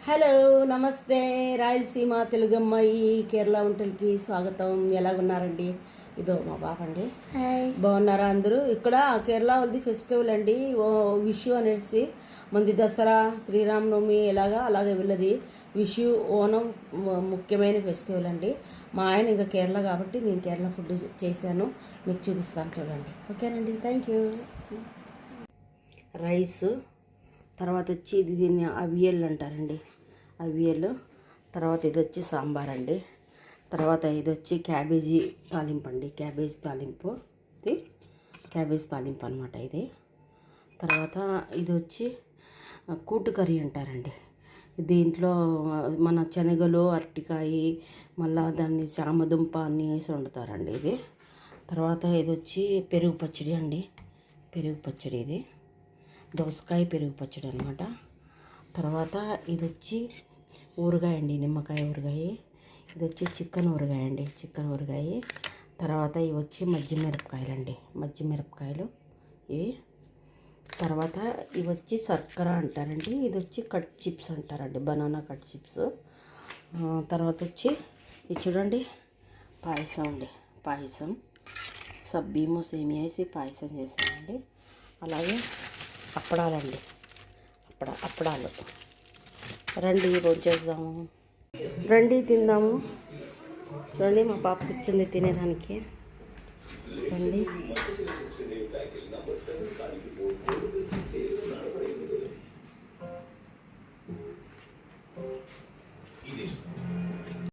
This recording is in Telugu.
హలో నమస్తే రాయలసీమ తెలుగు అమ్మాయి కేరళ వంటలకి స్వాగతం. ఎలాగున్నారండి? ఇదో మా పాప అండి. బాగున్నారా అందరూ? ఇక్కడ కేరళ వాళ్ళది ఫెస్టివల్ అండి, విషు అనేసి. మంది దసరా, శ్రీరామనవమి అలాగే వీళ్ళది విషు, ఓనం ముఖ్యమైన ఫెస్టివల్ అండి. మా ఆయన ఇంకా కేరళ కాబట్టి నేను కేరళ ఫుడ్ చేశాను, మీకు చూపిస్తాను చూడండి. ఓకేనండి, థ్యాంక్ యూ. రైస్, తర్వాత వచ్చి దీన్ని అవియల్ అంటారండి, అవియల్. తర్వాత ఇది వచ్చి సాంబార్ అండి. తర్వాత ఇది వచ్చి క్యాబేజీ తాలింపు అండి, క్యాబేజీ తాలింపు. ఇది క్యాబేజీ తాలింపు అనమాట ఇది. తర్వాత ఇది వచ్చి కూటు కర్రీ అంటారండి. దీంట్లో మన శనగలు, అరటికాయ, మళ్ళా దాన్ని చామదుంప అన్నీ వేసి వండుతారండి ఇది. తర్వాత ఇది వచ్చి పెరుగు పచ్చడి అండి, పెరుగు పచ్చడి ఇది దోసకాయ పెరుగు పచ్చడి అనమాట. తర్వాత ఇది వచ్చి ఊరగాయ అండి, నిమ్మకాయ ఊరగాయ. ఇది వచ్చి చికెన్ ఊరగాయ అండి, చికెన్ ఊరగాయ. తర్వాత ఇవి వచ్చి మజ్జిమిరపకాయలు అండి, మజ్జిమిరపకాయలు ఇవి. తర్వాత ఇవి వచ్చి శర్కర అంటారండి. ఇది వచ్చి కట్ చిప్స్ అంటారండి, బనానా కట్ చిప్స్. తర్వాత వచ్చి ఇది చూడండి పాయసం అండి, పాయసం సబ్బీము సేమియా వేసి పాయసం చేసామండి. అలాగే అప్పడాలండి, అప్పడాలు. రండి రోజు చేద్దాము, రండి తిందాము. రండి, మా పాప కూర్చుంది తినేదానికి. రండి.